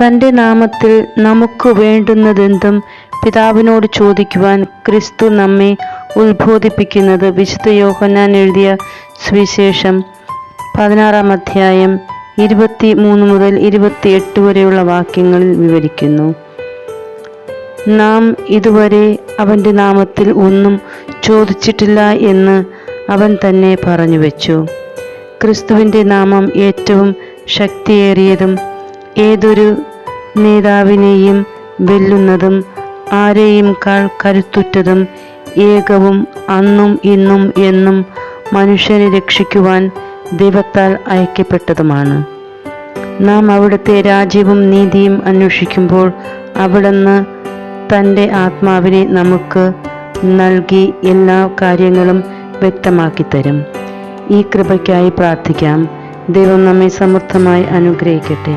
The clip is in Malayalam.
തൻ്റെ നാമത്തിൽ നമുക്ക് വേണ്ടുന്നതെന്തും പിതാവിനോട് ചോദിക്കുവാൻ ക്രിസ്തു നമ്മെ ഉത്ബോധിപ്പിക്കുന്നത് വിശുദ്ധ യോഹന്നാൻ എഴുതിയ സുവിശേഷം 16-ാം അധ്യായം 23 മുതൽ 28 വരെയുള്ള വാക്യങ്ങളിൽ വിവരിക്കുന്നു. നാം ഇതുവരെ അവൻ്റെ നാമത്തിൽ ഒന്നും ചോദിച്ചിട്ടില്ല എന്ന് അവൻ തന്നെ പറഞ്ഞു വെച്ചു. ക്രിസ്തുവിൻ്റെ നാമം ഏറ്റവും ശക്തിയേറിയതും ഏതൊരു നേതാവിനെയും വെല്ലുന്നതും ആരെയും കരുത്തുറ്റതും ഏകവും അന്നും ഇന്നും എന്നും മനുഷ്യനെ രക്ഷിക്കുവാൻ ദൈവത്താൽ അയക്കപ്പെട്ടതുമാണ്. നാം അവിടുത്തെ രാജ്യവും നീതിയും അന്വേഷിക്കുമ്പോൾ അവിടുന്ന് തൻ്റെ ആത്മാവിനെ നമുക്ക് നൽകി എല്ലാ കാര്യങ്ങളും വ്യക്തമാക്കി തരും. ഈ കൃപയ്ക്കായി പ്രാർത്ഥിക്കാം. ദൈവം നമ്മെ സമൃദ്ധമായി അനുഗ്രഹിക്കട്ടെ.